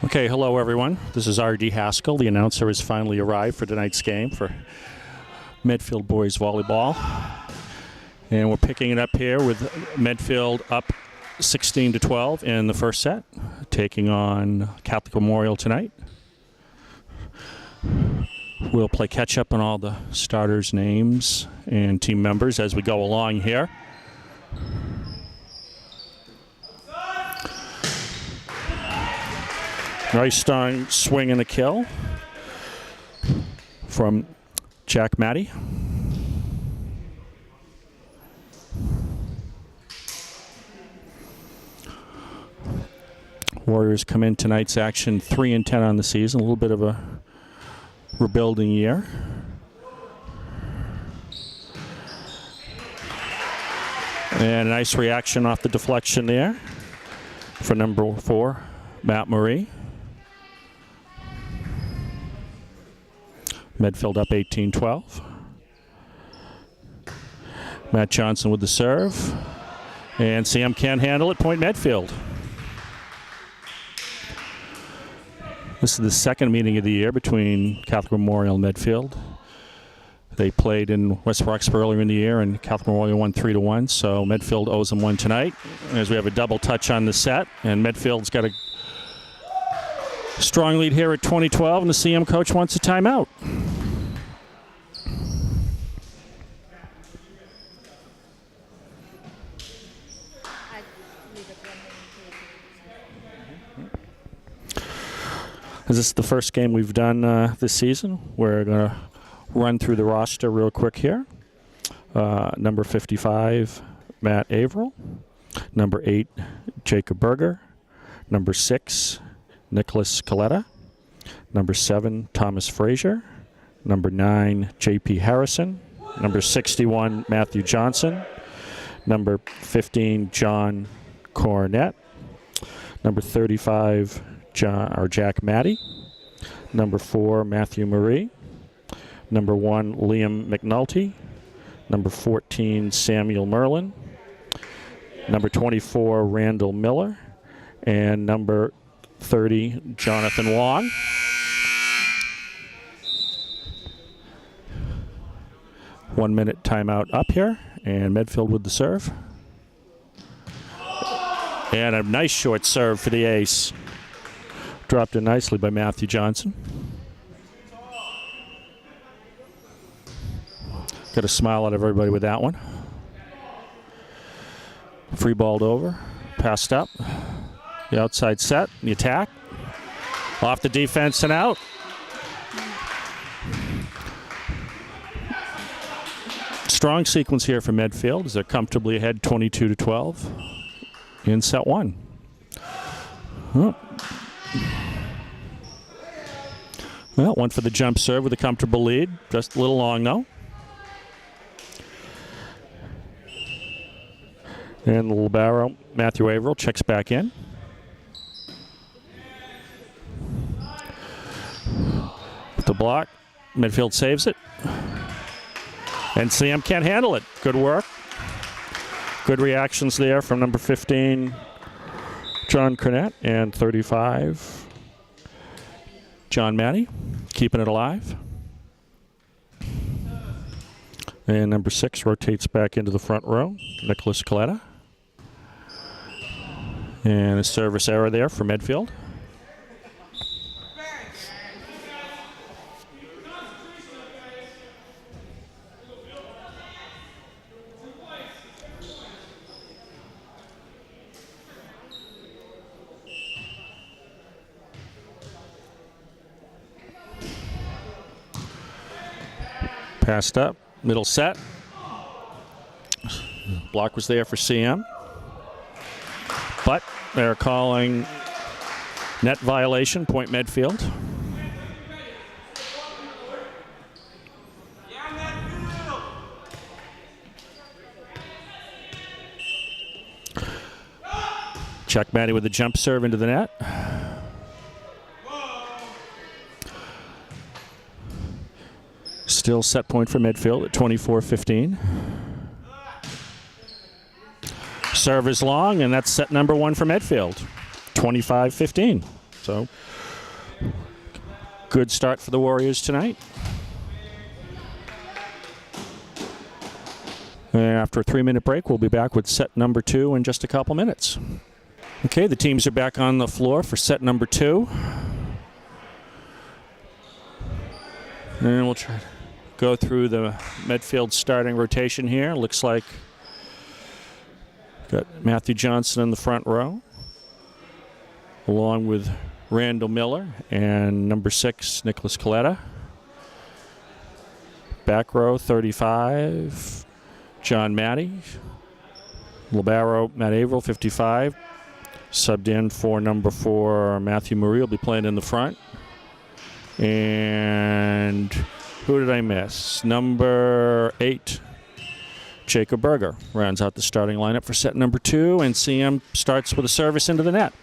Okay, hello everyone. This is R.D. Haskell. The announcer has finally arrived for tonight's game for Medfield boys volleyball. And we're picking it up here with Medfield up 16-12 in the first set, taking on Catholic Memorial tonight. We'll play catch up on all the starters' names and team members as we go along here. Nice strong swing and a kill from Jack Matty. Warriors come in tonight's action 3-10 on the season, a little bit of a rebuilding year. And a nice reaction off the deflection there for number 4, Matt Murray. Medfield up 18-12. Matt Johnson with the serve. And Sam can't handle it, point Medfield. This is the second meeting of the year between Catholic Memorial and Medfield. They played in West Roxburgh earlier in the year, and Catholic Memorial won 3-1, so Medfield owes them one tonight. As we have a double touch on the set, and Medfield's got a strong lead here at 20-12, and the CM coach wants a timeout. This is the first game we've done this season. We're going to run through the roster real quick here. Number 55, Matt Averill. Number 8, Jacob Berger. Number 6, Nicholas Coletta. Number 7, Thomas Frazier. Number 9, J.P. Harrison. Number 61, Matthew Johnson. Number 15, John Cornett. Number 35, Jack Matty. Number 4, Matthew Marie. Number 1, Liam McNulty. Number 14, Samuel Merlin. Number 24, Randall Miller. And number 30, Jonathan Wong. One-minute timeout up here, and Medfield with the serve. And a nice short serve for the ace. Dropped in nicely by Matthew Johnson. Got a smile out of everybody with that one. Free balled over, passed up. The outside set, the attack. Off the defense and out. Strong sequence here for Medfield as they're comfortably ahead 22-12 in set 1. Oh. Well, one for the jump serve with a comfortable lead. Just a little long, though. And the libero, Matthew Averill, checks back in. With the block, Medfield saves it. And Sam can't handle it. Good work. Good reactions there from number 15, John Cornett, and 35, John Matty, keeping it alive. And number 6 rotates back into the front row, Nicholas Coletta. And a service error there for Medfield. Passed up, middle set. Block was there for CM. But they're calling net violation, point Medfield. Chuck Matty with the jump serve into the net. Still set point for Medfield at 24-15. Serve is long, and that's set number 1 for Medfield, 25-15. So good start for the Warriors tonight. And after a 3-minute break, we'll be back with set number 2 in just a couple minutes. Okay, the teams are back on the floor for set number 2. And we'll try to go through the Medfield starting rotation here. Looks like got Matthew Johnson in the front row, along with Randall Miller and number 6, Nicholas Coletta. Back row, 35, John Matty. Libero, Matt Averill, 55. Subbed in for number 4, Matthew Murray will be playing in the front. And who did I miss? Number 8, Jacob Berger, rounds out the starting lineup for set number 2, and CM starts with a service into the net.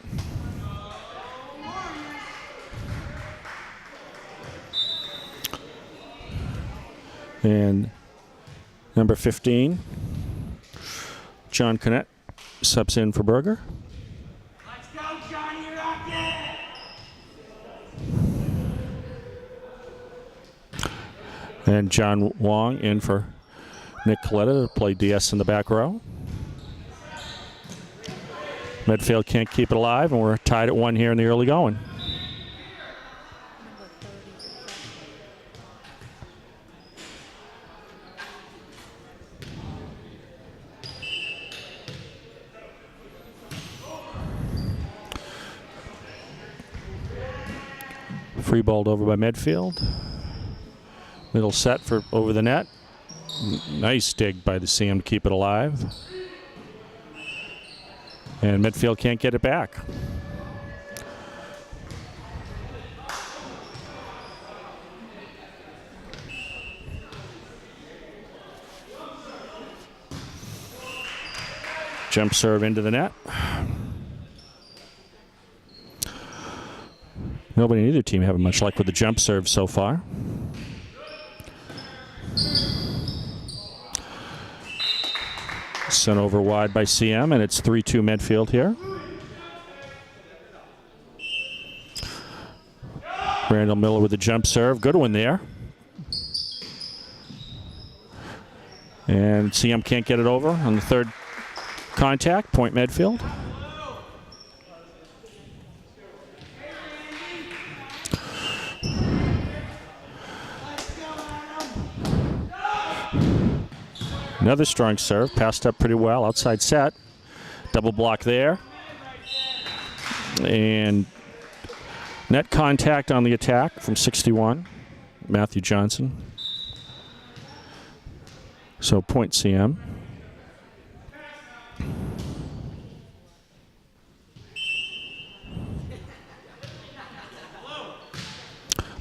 And number 15, John Connett, subs in for Berger. Let's go, Johnny Rocket! And John Wong in for Nick Coletta to play DS in the back row. Medfield can't keep it alive, and we're tied at 1 here in the early going. Free balled over by Medfield. Middle set for over the net. Nice dig by the CM to keep it alive. And Medfield can't get it back. Jump serve into the net. Nobody in either team having much luck with the jump serve so far. Sent over wide by CM, and it's 3-2 Medfield here. Randall Miller with the jump serve. Good one there. And CM can't get it over on the third contact. Point Medfield. Another strong serve, passed up pretty well, outside set. Double block there. And net contact on the attack from 61, Matthew Johnson. So point CM.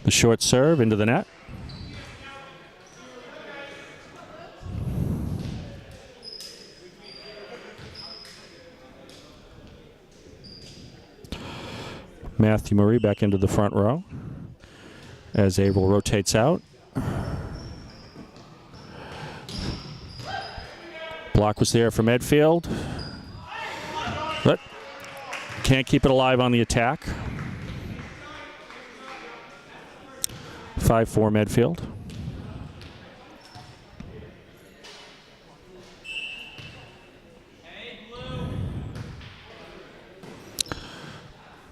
The short serve into the net. Matthew Murray back into the front row as Averill rotates out. Block was there for Medfield, but can't keep it alive on the attack. 5-4 Medfield.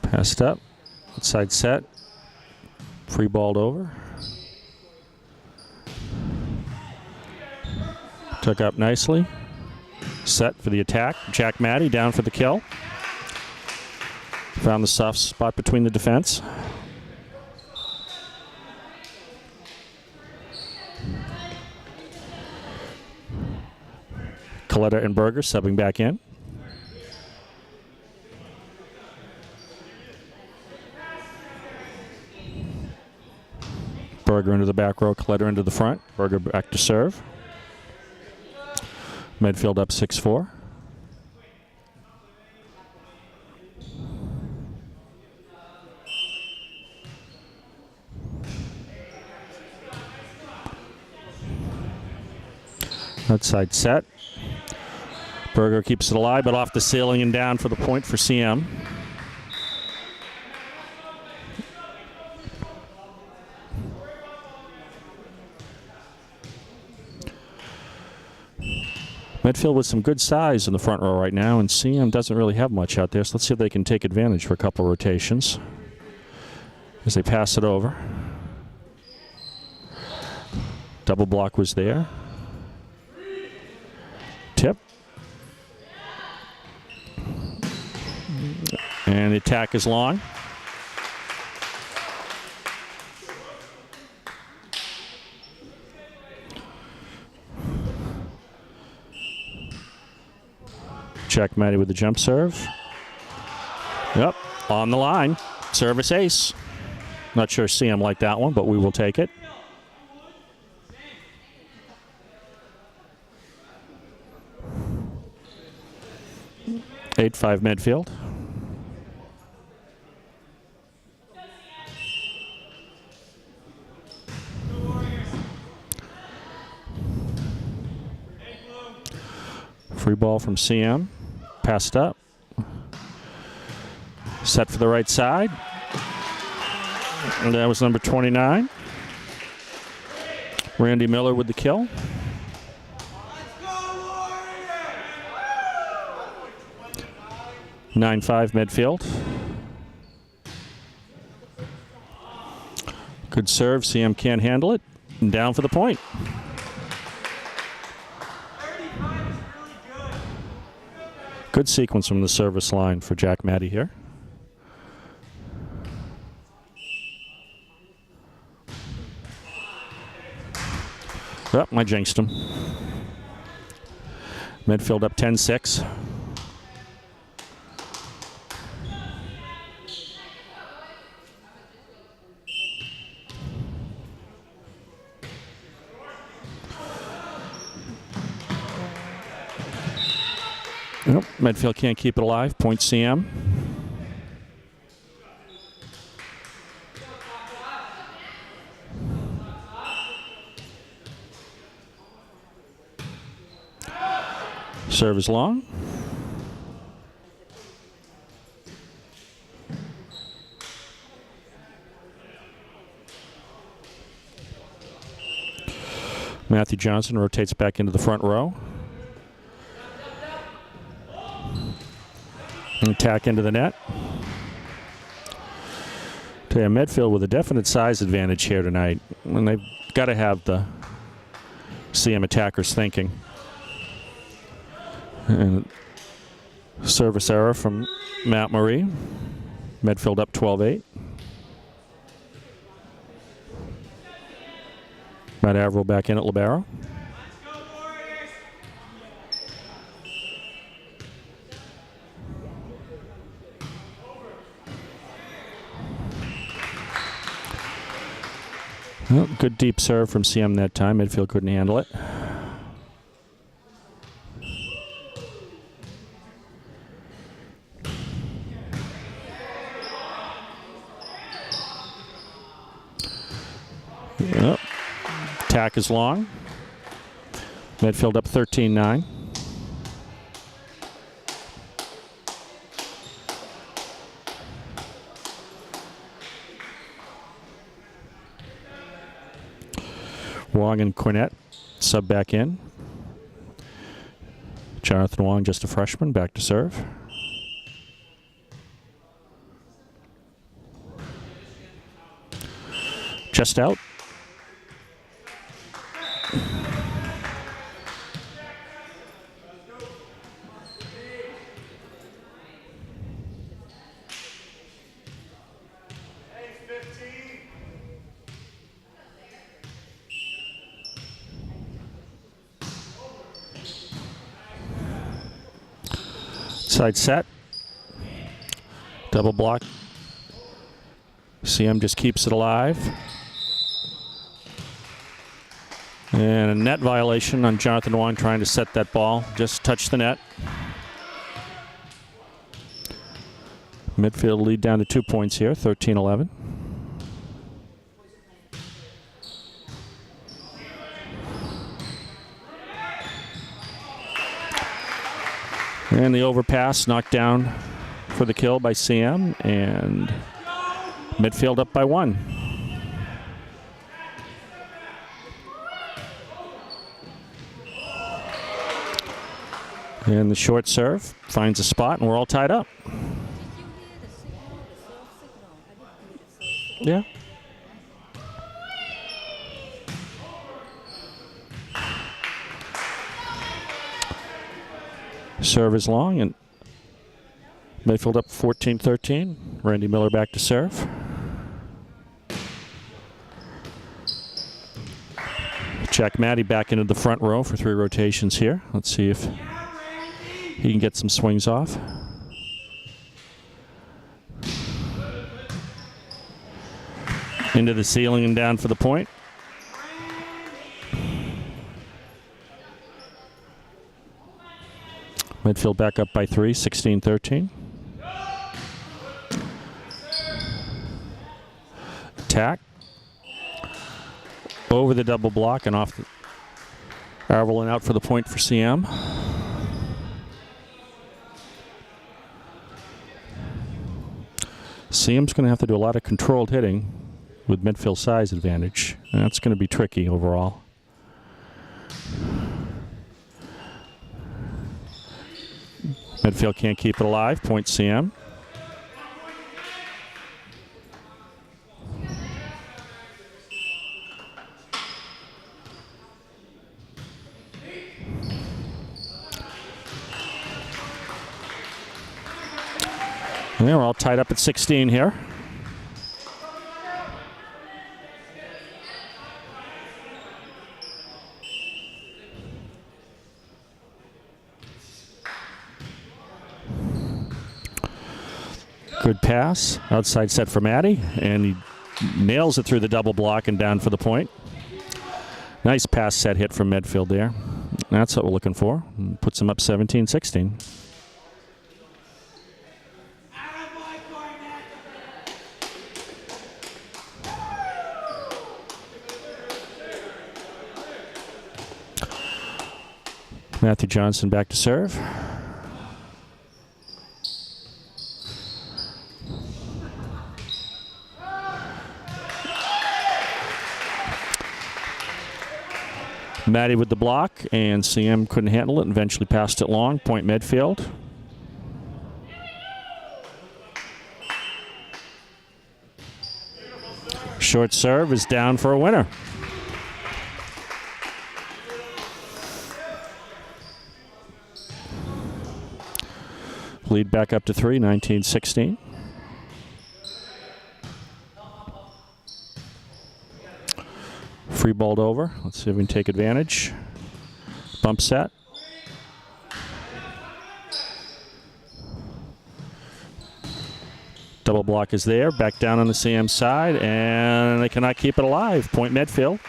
Passed up, outside set, free balled over. Took up nicely. Set for the attack. Jack Matty down for the kill. Found the soft spot between the defense. Coletta and Berger subbing back in. Berger into the back row, Coletta into the front. Berger back to serve. Medfield up 6-4. Outside set. Berger keeps it alive, but off the ceiling and down for the point for CM. Medfield with some good size in the front row right now, and CM doesn't really have much out there, so let's see if they can take advantage for a couple of rotations as they pass it over. Double block was there. Tip. And the attack is long. Jack Matty with the jump serve. Yep, on the line. Service ace. Not sure CM liked that one, but we will take it. (8-5) Medfield. Free ball from CM. Passed up. Set for the right side. And that was number 29. Randy Miller with the kill. Let's go, 9-5 Medfield. Good serve. CM can't handle it. And down for the point. 35 is really good. Good sequence from the service line for Jack Matty here. Oh, I jinxed him. Medfield up 10-6. Nope, Medfield can't keep it alive. Point CM. Serve is long. Matthew Johnson rotates back into the front row. Attack into the net. Tell you, Medfield with a definite size advantage here tonight. And they've got to have the CM attackers thinking. And service error from Matt Marie. Medfield up 12-8. Matt Averill back in at libero. Well, good deep serve from CM that time. Medfield couldn't handle it. Yep. Attack is long. Medfield up 13-9. Wong and Cornett sub back in. Jonathan Wong, just a freshman, back to serve. Just out. Side set. Double block. CM just keeps it alive. And a net violation on Jonathan Wong trying to set that ball. Just touched the net. Midfield lead down to 2 points here, 13-11. And the overpass knocked down for the kill by CM, and Medfield up by 1. And the short serve finds a spot, and we're all tied up. Yeah. Serve is long, and Medfield up 14-13. Randy Miller back to serve. Jack Matty back into the front row for 3 rotations here. Let's see if he can get some swings off. Into the ceiling and down for the point. Medfield back up by 3, 16-13. Attack. Over the double block and off the Arvel and out for the point for CM. CM's going to have to do a lot of controlled hitting with midfield size advantage. And that's going to be tricky overall. Medfield can't keep it alive. Point CM. Yeah, we're all tied up at 16 here. Good pass. Outside set for Matty, and he nails it through the double block and down for the point. Nice pass set hit from Medfield there. That's what we're looking for. Puts him up 17-16. Matthew Johnson back to serve. Matty with the block, and CM couldn't handle it and eventually passed it long. Point Medfield. Short serve is down for a winner. Lead back up to 3, 19-16. Free balled over. Let's see if we can take advantage. Bump set. Double block is there. Back down on the CM side, and they cannot keep it alive. Point Medfield.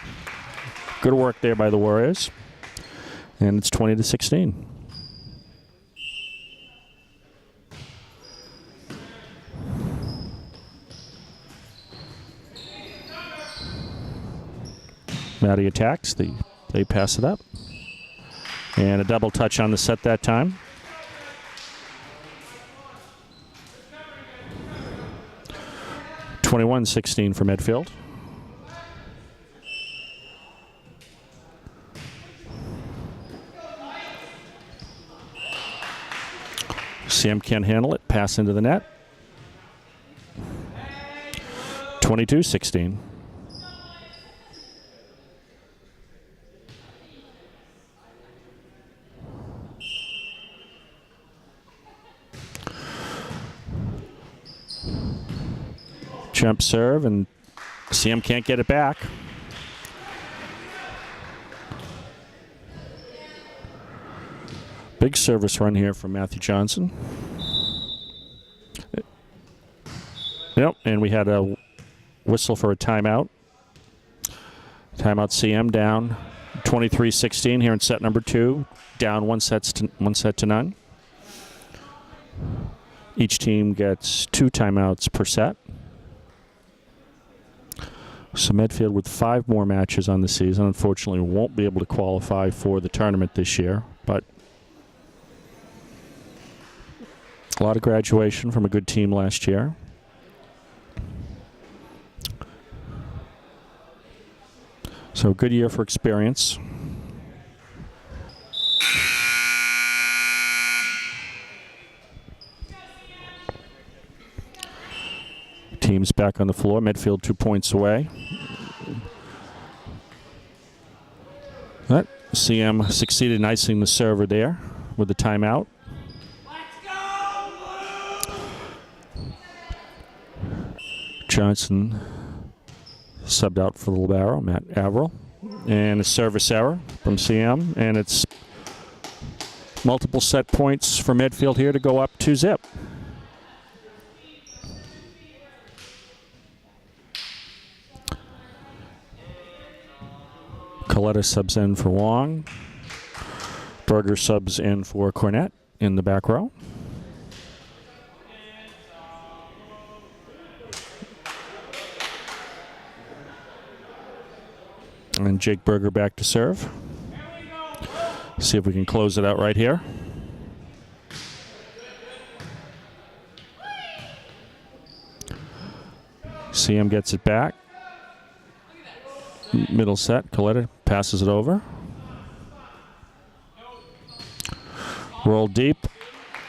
Good work there by the Warriors. And it's 20-16. Matty attacks. They pass it up. And a double touch on the set that time. 21-16 for Medfield. CM can't handle it. Pass into the net. 22-16. Jump serve, and CM can't get it back. Big service run here from Matthew Johnson. Yep, and we had a whistle for a timeout. Timeout CM down 23-16 here in set number 2. Down one set to none. Each team gets 2 timeouts per set. So Medfield with 5 more matches on the season. Unfortunately, won't be able to qualify for the tournament this year. But a lot of graduation from a good team last year. So a good year for experience. Teams back on the floor. Medfield 2 points away. But CM succeeded in icing the server there with the timeout. Johnson subbed out for the libero, Matt Averill. And a service error from CM. And it's multiple set points for Medfield here to go up 2-zip. Coletta subs in for Wong. Berger subs in for Cornett in the back row. And Jake Berger back to serve. See if we can close it out right here. CM gets it back. Middle set, Coletta passes it over. Roll deep,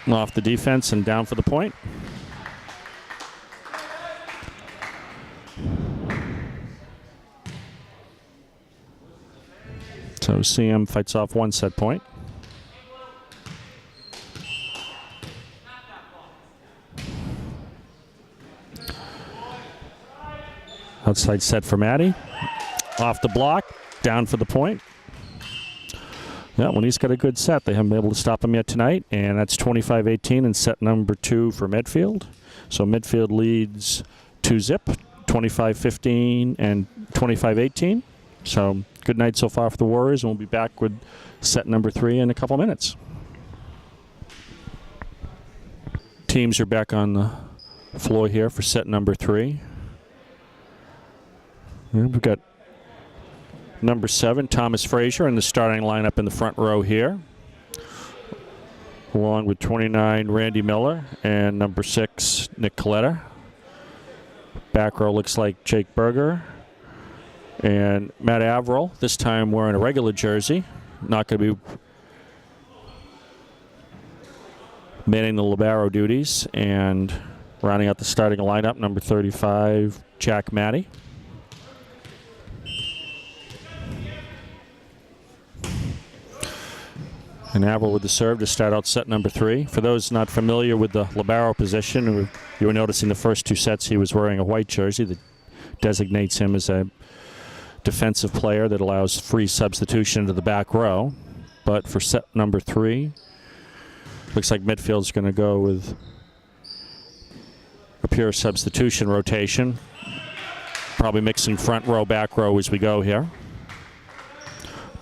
off the defense and down for the point. So CM fights off one set point. Outside set for Maddie. Off the block, down for the point. Yeah, when he's got a good set, they haven't been able to stop him yet tonight, and that's 25-18 in set number 2 for Medfield. So Medfield leads 2-zip, 25-15 and 25-18. So good night so far for the Warriors, and we'll be back with set number 3 in a couple minutes. Teams are back on the floor here for set number 3. And we've got number 7, Thomas Frazier, in the starting lineup in the front row here, along with 29, Randy Miller, and number 6, Nick Coletta. Back row looks like Jake Berger and Matt Averill, this time wearing a regular jersey. Not going to be manning the libero duties. And rounding out the starting lineup, number 35, Jack Matty. And Averill with the serve to start out set number 3. For those not familiar with the libero position, you were noticing the first 2 sets he was wearing a white jersey that designates him as a defensive player that allows free substitution to the back row. But for set number 3, looks like Medfield's going to go with a pure substitution rotation. Probably mixing front row, back row as we go here,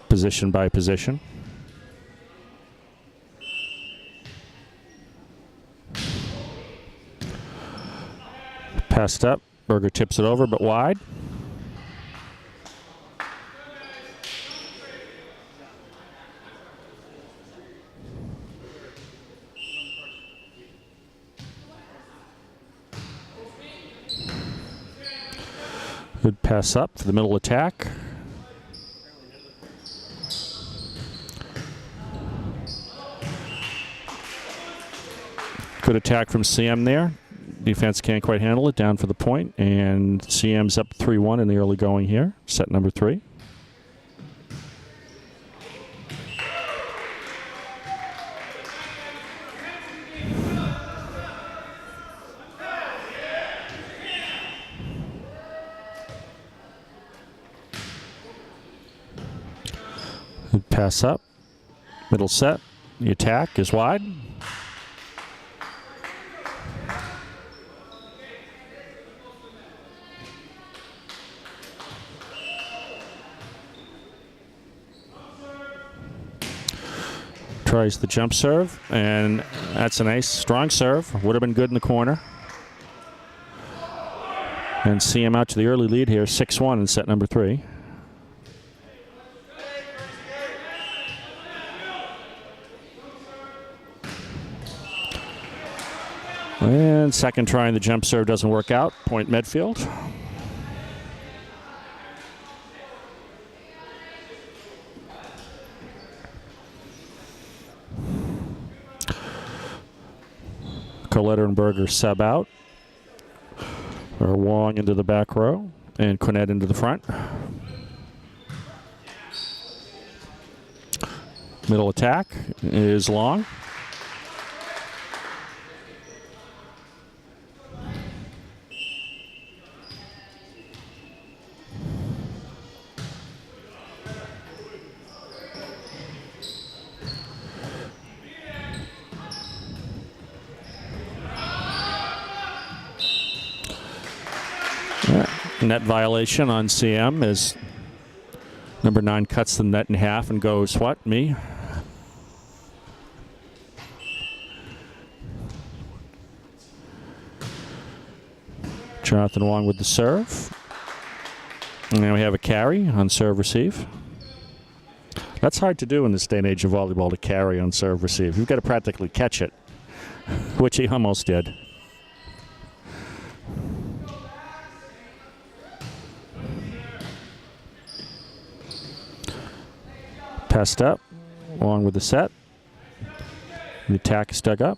position by position. Passed up. Berger tips it over, but wide. Good pass up for the middle attack. Good attack from CM there. Defense can't quite handle it, down for the point, and CM's up 3-1 in the early going here, set number 3. Good pass up, middle set, the attack is wide. Tries the jump serve, and that's a nice, strong serve. Would have been good in the corner. And CM out to the early lead here, 6-1 in set number 3. And second trying the jump serve doesn't work out. Point Medfield. Coletta and Berger sub out. Or Wong into the back row, and Cornett into the front. Middle attack is long. Net violation on CM as number 9 cuts the net in half and goes, what, me? Jonathan Wong with the serve. And then we have a carry on serve receive. That's hard to do in this day and age of volleyball, to carry on serve receive. You've got to practically catch it, which he almost did. Passed up, along with the set. The attack is dug up.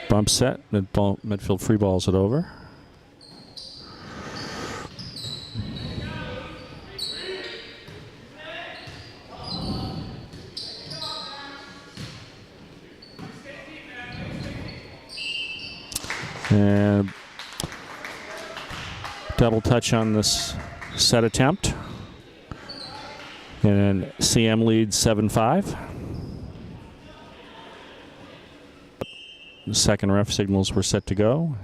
Bump set, midfield free balls it over. And double touch on this set attempt. And CM leads 7-5. The second ref signals were set to go.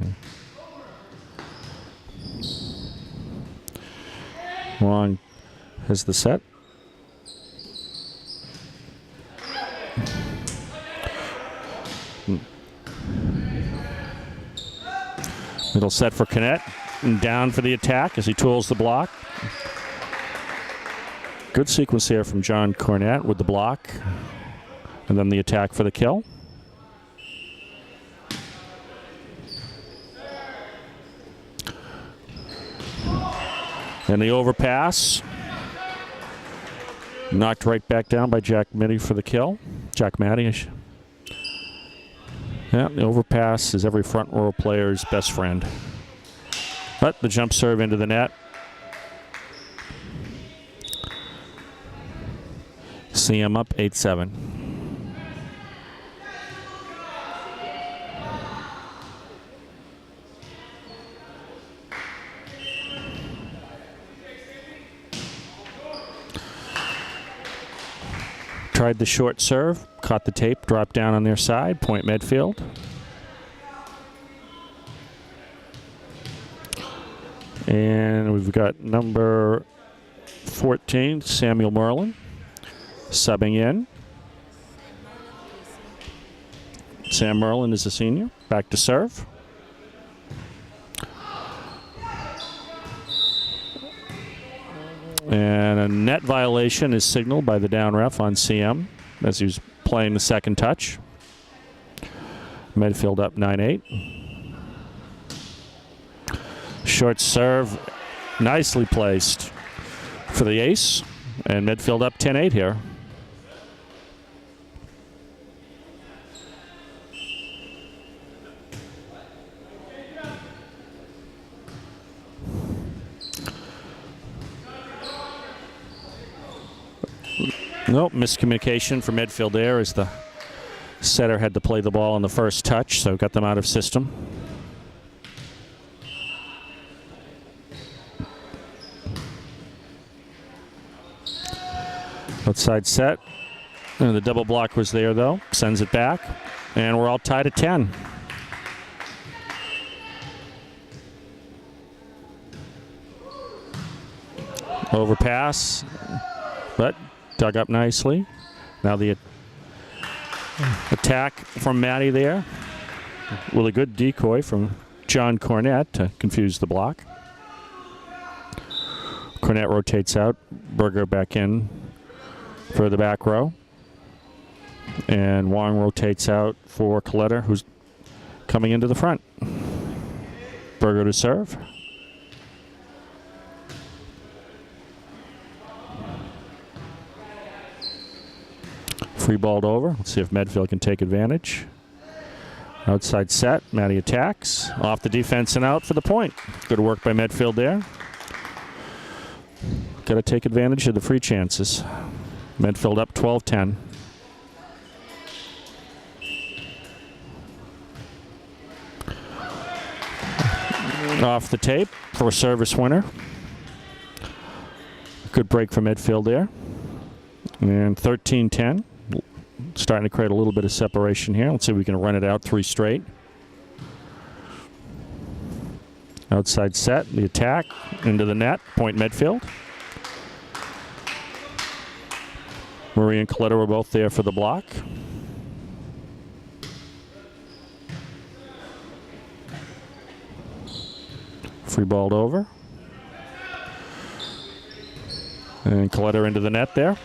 Wong has the set. Middle set for Cornett. And down for the attack as he tools the block. Good sequence here from John Cornett with the block. And then the attack for the kill. And the overpass. Knocked right back down by Jack Matty for the kill. Jack Matty. Yeah, the overpass is every front row player's best friend. But the jump serve into the net. CM up 8-7. Tried the short serve, caught the tape, dropped down on their side, point Medfield. And we've got number 14, Samuel Merlin, subbing in. Sam Merlin is a senior, back to serve. And a net violation is signaled by the down ref on CM as he was playing the second touch. Medfield up 9-8. Short serve, nicely placed for the ace. And Medfield up 10-8 here. Nope, miscommunication for Medfield there as the setter had to play the ball on the first touch, so got them out of system. Outside set. And the double block was there though. Sends it back. And we're all tied at 10. Overpass. But dug up nicely. Now the attack from Matty there. With a good decoy from John Cornett to confuse the block. Cornett rotates out. Berger back in for the back row. And Wong rotates out for Coletta, who's coming into the front. Berger to serve. Free balled over. Let's see if Medfield can take advantage. Outside set, Maddie attacks. Off the defense and out for the point. Good work by Medfield there. Got to take advantage of the free chances. Medfield up 12-10. Off the tape for a service winner. Good break for Medfield there. And 13-10. Starting to create a little bit of separation here. Let's see if we can run it out 3 straight. Outside set, the attack, into the net, point Medfield. Marie and Coletta were both there for the block. Free balled over. And Coletta into the net there.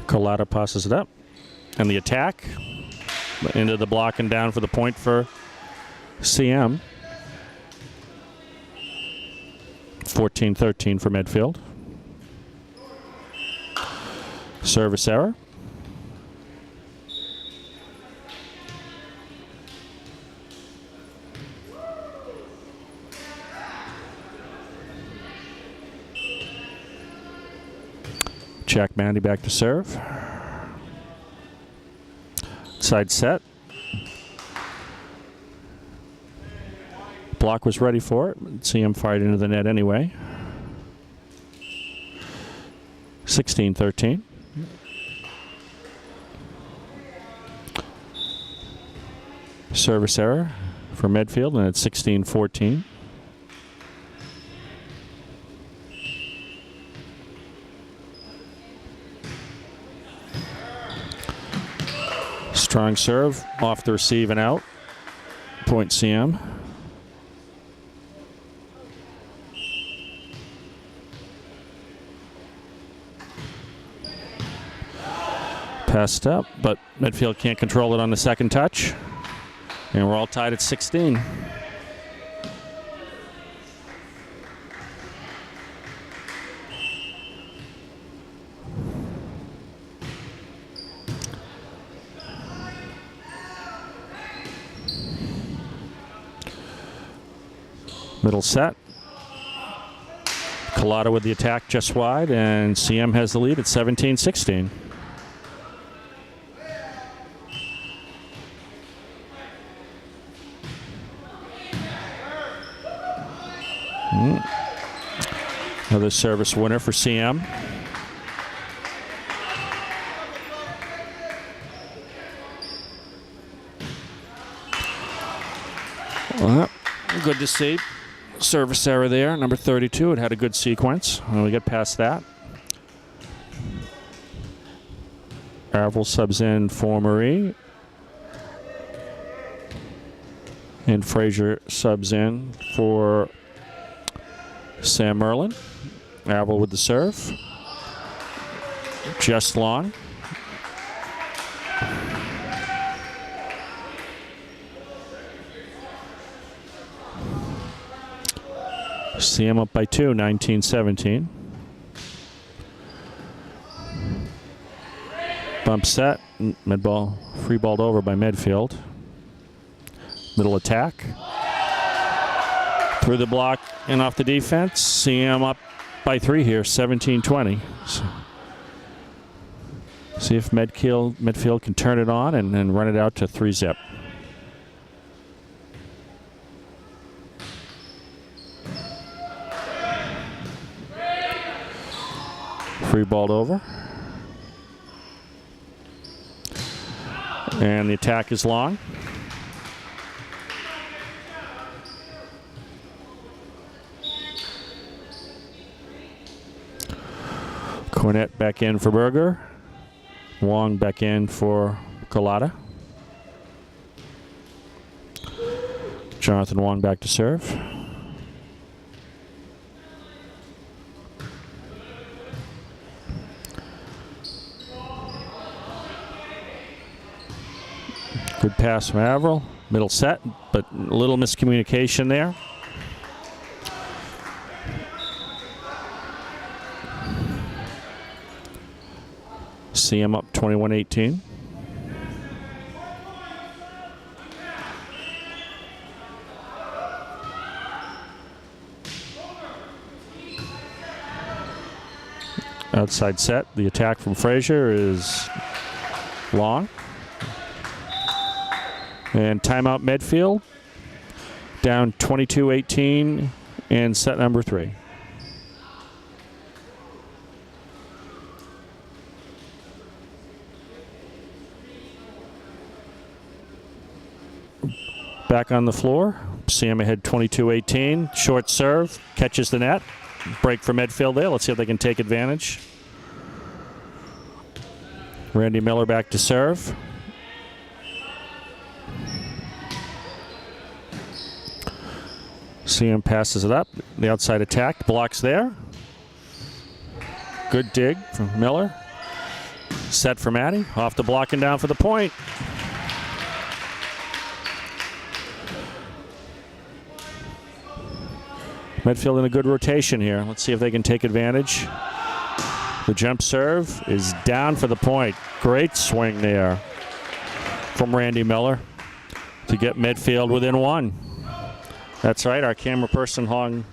Colada passes it up. And the attack into the block and down for the point for CM. 14-13 for Medfield. Service error. Jack Mandy back to serve. Side set. Block was ready for it. CM fired into the net anyway. 16-13. Service error for Medfield, and it's 16-14. Strong serve, off the receive and out. Point CM. Passed up, but Medfield can't control it on the second touch. And we're all tied at 16. Middle set. Colada with the attack just wide, and CM has the lead at 17-16. Another service winner for CM. Well, good to see. Service error there, number 32. It had a good sequence. And we get past that. Avril subs in for Marie. And Frazier subs in for Sam Merlin. Avril with the serve. Just long. CM up by 2, 19-17. Bump set, mid-ball, free balled over by Medfield. Middle attack. Through the block and off the defense. CM up by 3 here, 17-20. So see if Medfield can turn it on and run it out to 3-zip. Free balled over. And the attack is long. Cornett back in for Berger. Wong back in for Colada. Jonathan Wong back to serve. Good pass from Averill. Middle set, but a little miscommunication there. CM up 21-18. Outside set. The attack from Frazier is long. And timeout Medfield. Down 22-18 in set number 3. Back on the floor. CM ahead 22-18. Short serve. Catches the net. Break for Medfield there. Let's see if they can take advantage. Randy Miller back to serve. CM passes it up. The outside attack. Blocks there. Good dig from Miller. Set for Maddie. Off the block and down for the point. Medfield in a good rotation here. Let's see if they can take advantage. The jump serve is down for the point. Great swing there from Randy Miller to get Medfield within 1. That's right, our camera person Hong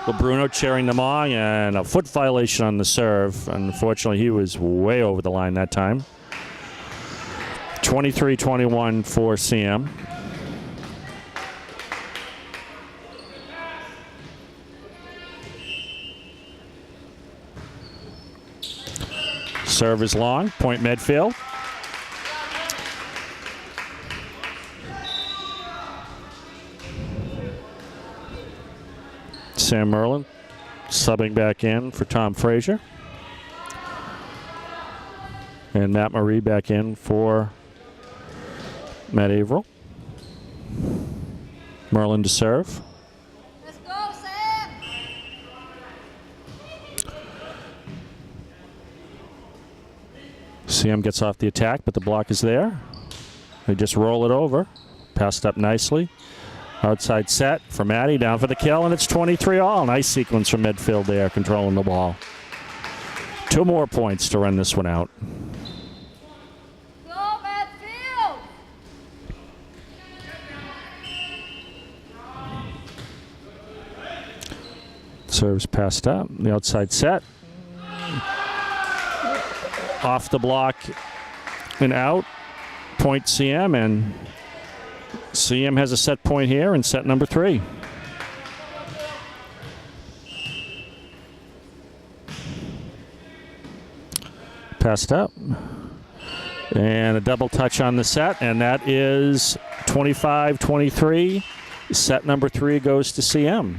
LeBruno cheering them on, and a foot violation on the serve. Unfortunately, he was way over the line that time. 23-21 for CM. Serve is long, point Medfield. Sam Merlin subbing back in for Tom Frazier. And Matt Marie back in for Matt Averill. Merlin to serve. Let's go, Sam! CM gets off the attack, but the block is there. They just roll it over. Passed up nicely. Outside set for Maddie, down for the kill, and it's 23-all. Nice sequence from Medfield there, controlling the ball. 2 more points to run this one out. Go, Medfield! Serves passed up. The outside set. Off the block and out. Point CM, and CM has a set point here in set number 3. Passed up. And a double touch on the set, and that is 25-23. Set number 3 goes to CM.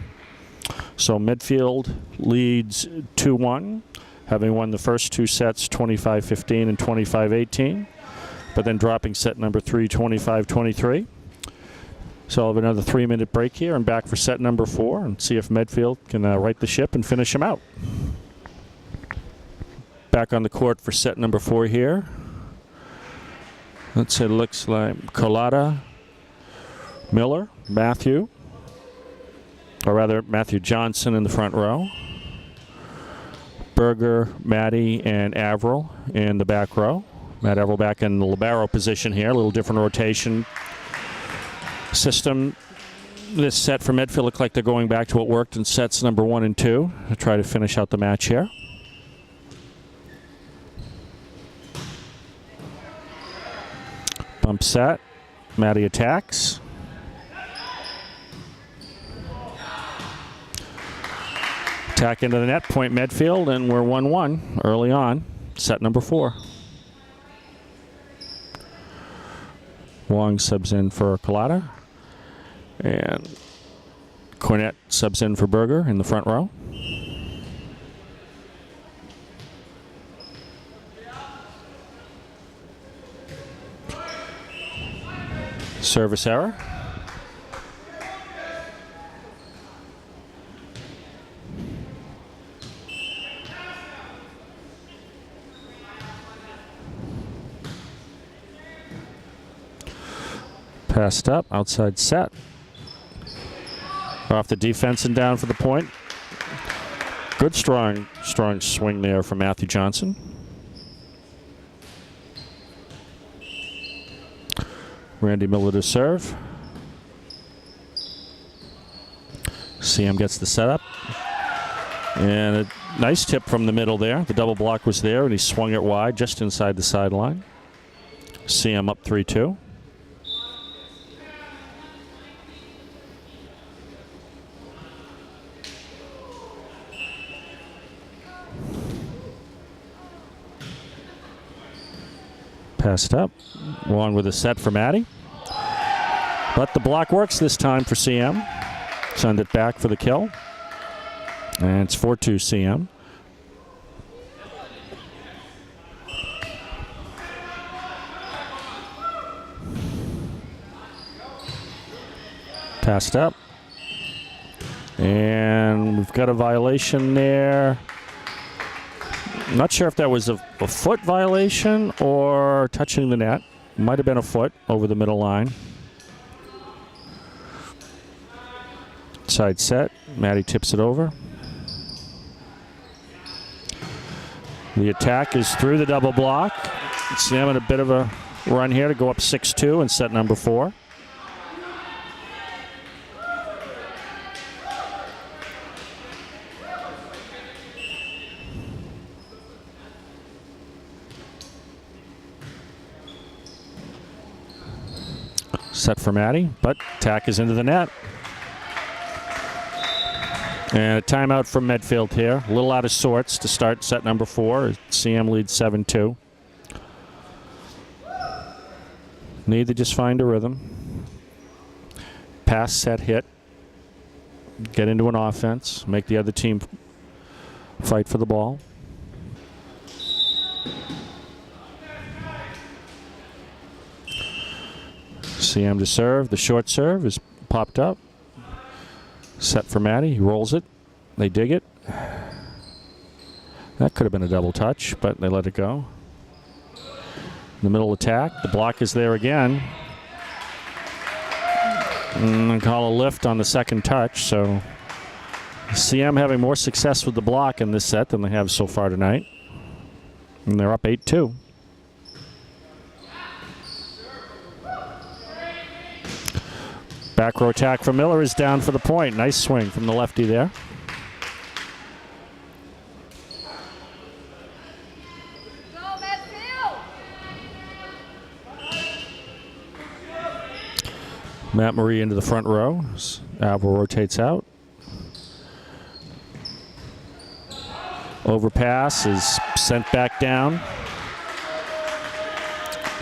So Medfield leads 2-1, having won the first 2 sets 25-15 and 25-18, but then dropping set number 3 25-23. So I'll have another 3-minute break here and back for set number 4 and see if Medfield can right the ship and finish them out. Back on the court for set number 4 here. Let's say it looks like Colada, Miller, Matthew, or rather Matthew Johnson in the front row. Berger, Maddie, and Averill in the back row. Matt Averill back in the libero position here, a little different rotation system. This set for Medfield look like they're going back to what worked in sets number 1 and 2 to try to finish out the match here. Bump set. Maddie attacks. Attack into the net, point Medfield, and we're 1-1 early on. Set number 4. Wong subs in for Colada. And Cornett subs in for Berger in the front row. Service error. Passed up, outside set. Off the defense and down for the point. Good strong swing there from Matthew Johnson. Randy Miller to serve. CM gets the setup. And a nice tip from the middle there. The double block was there, and he swung it wide just inside the sideline. CM up 3-2. Passed up. Along with a set for Matty. But the block works this time for CM. Send it back for the kill. And it's 4-2 CM. Passed up. And we've got a violation there. I'm not sure if that was a foot violation or touching the net. Might have been a foot over the middle line. Side set. Matty tips it over. The attack is through the double block. Sam in a bit of a run here to go up 6-2 in set number 4. Set for Matty, but attack is into the net. And a timeout from Medfield here. A little out of sorts to start set number 4. CM leads 7-2. Need to just find a rhythm. Pass, set, hit. Get into an offense. Make the other team fight for the ball. CM to serve. The short serve is popped up. Set for Matty. He rolls it. They dig it. That could have been a double touch, but they let it go. In the middle attack. The block is there again. And call a lift on the second touch. So CM having more success with the block in this set than they have so far tonight. And they're up 8-2. Back row attack from Miller is down for the point. Nice swing from the lefty there. Go, Medfield! Matt Marie into the front row. Alvaro rotates out. Overpass is sent back down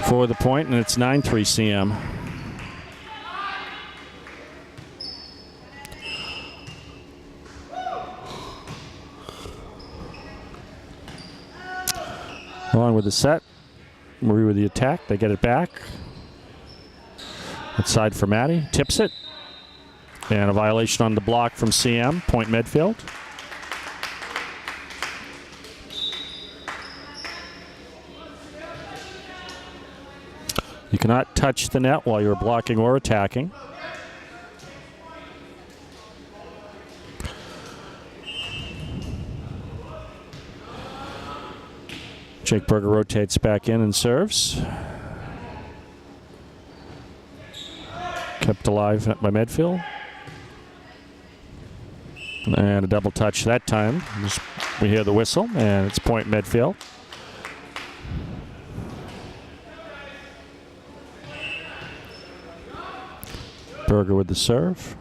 for the point, and it's 9-3 CM. Along with the set, Marie with the attack. They get it back. Outside for Matty. Tips it. And a violation on the block from CM. Point Medfield. You cannot touch the net while you're blocking or attacking. Jake Berger rotates back in and serves. Kept alive by Medfield. And a double touch that time. We hear the whistle, and it's point Medfield. Berger with the serve.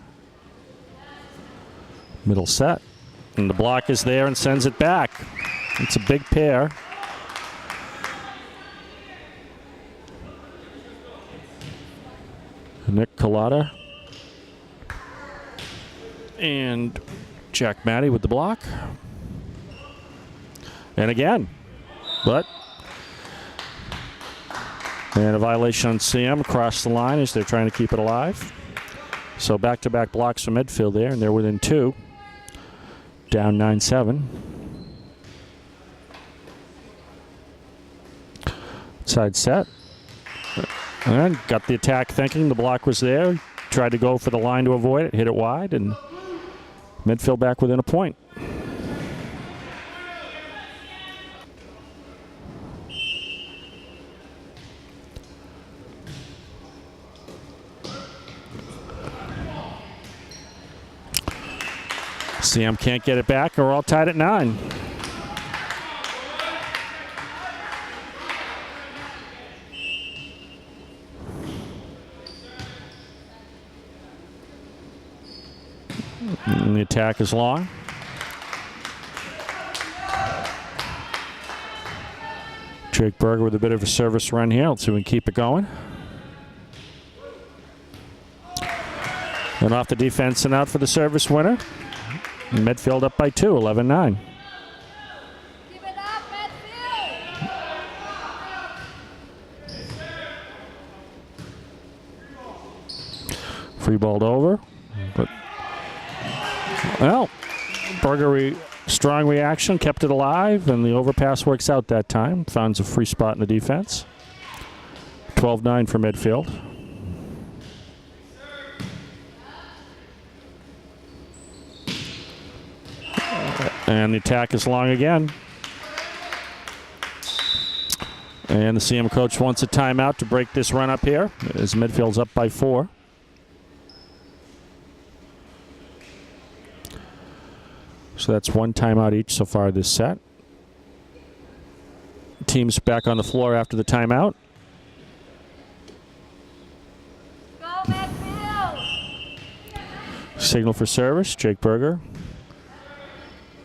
Middle set. And the block is there and sends it back. It's a big pair. Nick Collada and Jack Matty with the block. And again, but and a violation on CM across the line as they're trying to keep it alive. So back-to-back blocks from Medfield there, and they're within 2. Down 9-7. Side set. And got the attack thinking. The block was there. Tried to go for the line to avoid it. Hit it wide. And Medfield back within a point. CM can't get it back. We're all tied at 9. And the attack is long. Jake Berger with a bit of a service run here. Let's see if we can keep it going. And off the defense and out for the service winner. Medfield up by 2, 11-9. Keep it up, Medfield. Free balled over. But, well, Berger strong reaction, kept it alive, and the overpass works out that time. Finds a free spot in the defense. 12-9 for Medfield. And the attack is long again. And the CM coach wants a timeout to break this run up here as Medfield's up by 4. So that's 1 timeout each so far this set. Teams back on the floor after the timeout. Go, Medfield. Signal for service, Jake Berger.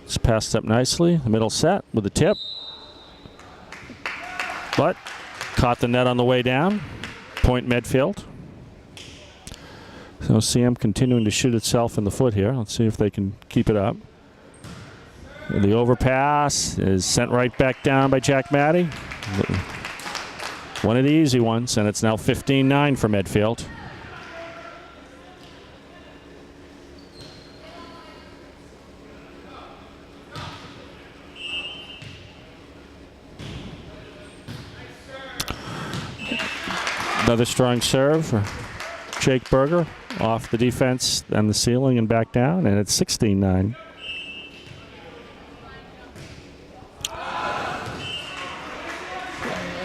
It's passed up nicely. The middle set with the tip. But caught the net on the way down. Point Medfield. So CM continuing to shoot itself in the foot here. Let's see if they can keep it up. The overpass is sent right back down by Jack Matty. One of the easy ones, and it's now 15-9 for Medfield. Another strong serve for Jake Berger off the defense and the ceiling and back down, and it's 16-9.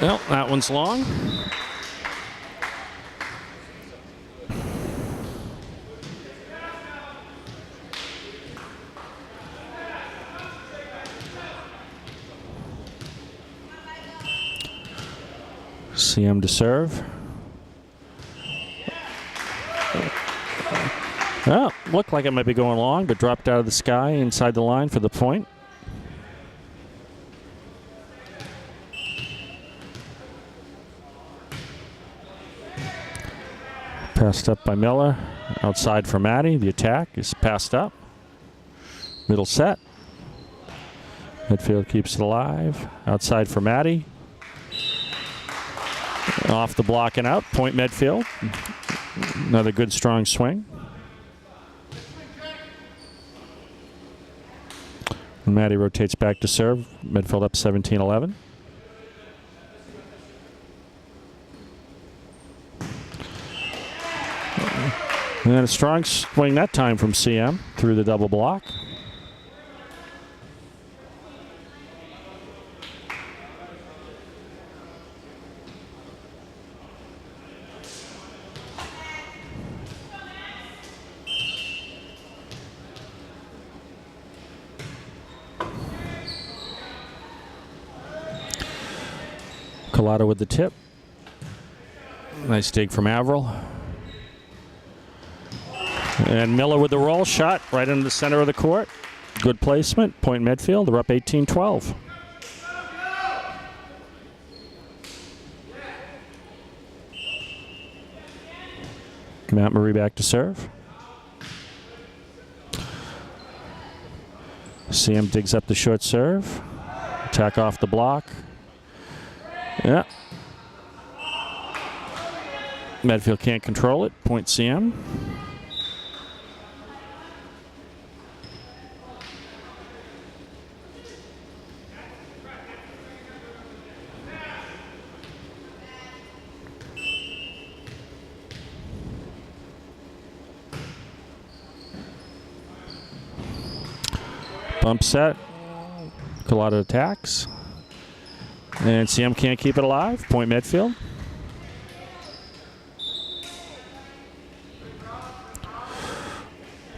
Well, that one's long. CM to serve. Well, looked like it might be going long, but dropped out of the sky inside the line for the point. Passed up by Miller. Outside for Matty. The attack is passed up. Middle set. Medfield keeps it alive. Outside for Matty. Off the block and out. Point Medfield. Another good strong swing. And Matty rotates back to serve. Medfield up 17-11. And a strong swing that time from CM through the double block. Collada with the tip. Nice dig from Averill. And Miller with the roll shot right into the center of the court. Good placement. Point Medfield. They're up 18-12. Matt Murray back to serve. CM digs up the short serve. Attack off the block. Yeah. Medfield can't control it. Point CM. Bump set. Colada attacks. And CM can't keep it alive. Point Medfield.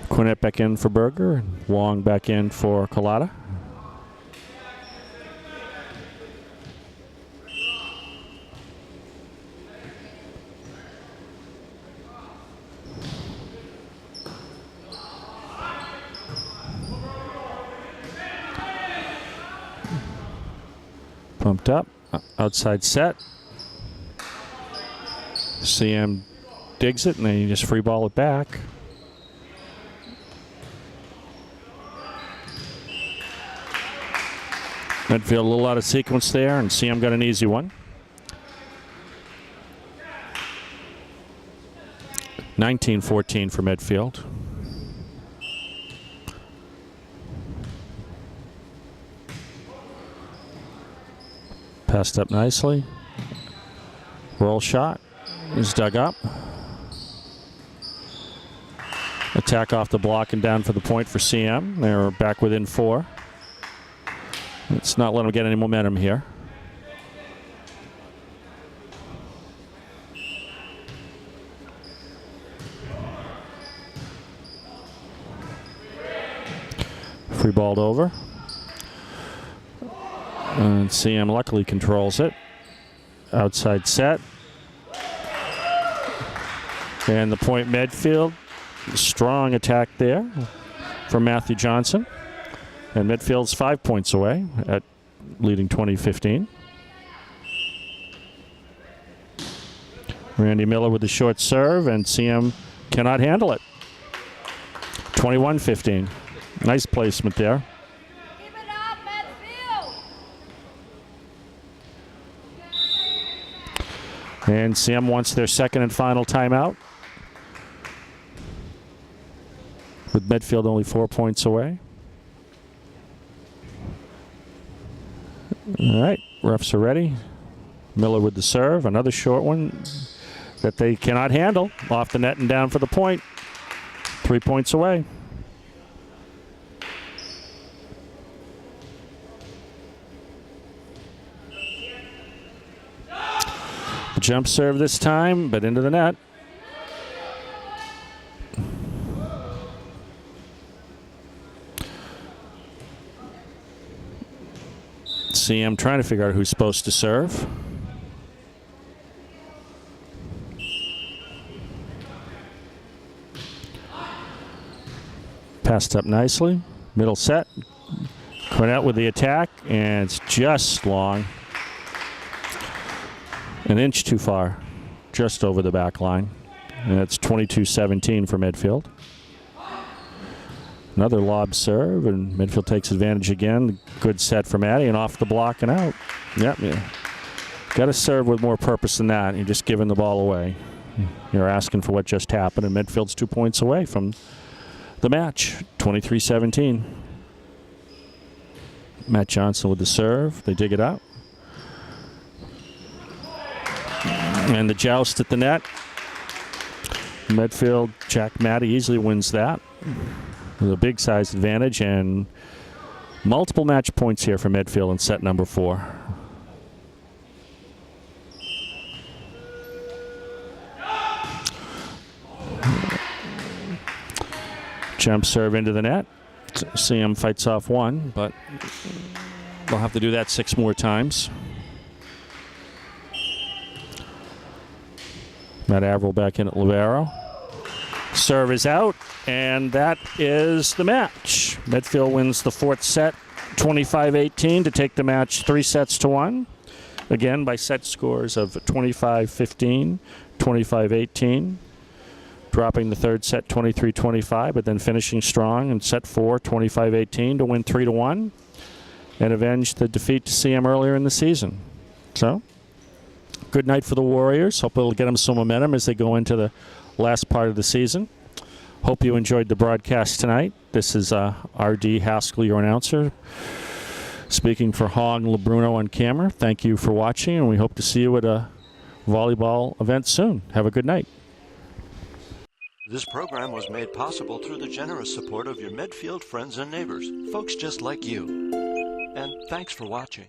Quinnett back in for Berger. And Wong back in for Colada. Pumped up, outside set. CM digs it and then you just free ball it back. Medfield a little out of sequence there and CM got an easy one. 19-14 for Medfield. Passed up nicely. Roll shot is dug up. Attack off the block and down for the point for CM. They're back within 4. Let's not let them get any momentum here. Free balled over. And CM luckily controls it. Outside set. And the point Medfield. Strong attack there from Matthew Johnson. And Medfield's 5 points away at leading 20-15. Randy Miller with the short serve, and CM cannot handle it. 21-15. Nice placement there. Keep it up, Medfield. And CM wants their second and final timeout. With Medfield only 4 points away. All right, refs are ready. Miller with the serve, another short one that they cannot handle. Off the net and down for the point. 3 points away. Jump serve this time, but into the net. CM trying to figure out who's supposed to serve. Passed up nicely. Middle set. Quinnett with the attack, and it's just long. An inch too far. Just over the back line. And it's 22-17 for Medfield. Another lob serve, and Medfield takes advantage again. Good set from Addy, and off the block and out. Yep, yeah. Got to serve with more purpose than that. You're just giving the ball away. You're asking for what just happened, and Medfield's 2 points away from the match. 23-17. Matt Johnson with the serve. They dig it out. And the joust at the net. Medfield, Jack Matty easily wins that. With a big size advantage and multiple match points here for Medfield in set number 4. Jump serve into the net. CM fights off one, but they'll have to do that 6 more times. Matt Averill back in at libero. Serve is out, and that is the match. Medfield wins the 4th set, 25-18, to take the match 3 sets to 1. Again, by set scores of 25-15, 25-18. Dropping the 3rd set 23-25, but then finishing strong in set 4, 25-18, to win 3-1 and avenge the defeat to CM earlier in the season. So, good night for the Warriors. Hope it'll get them some momentum as they go into the last part of the season. Hope you enjoyed the broadcast tonight. This is R.D. Haskell, your announcer, speaking for Hong LeBruno on camera. Thank you for watching, and we hope to see you at a volleyball event soon. Have a good night. This program was made possible through the generous support of your Medfield friends and neighbors, folks just like you. And thanks for watching.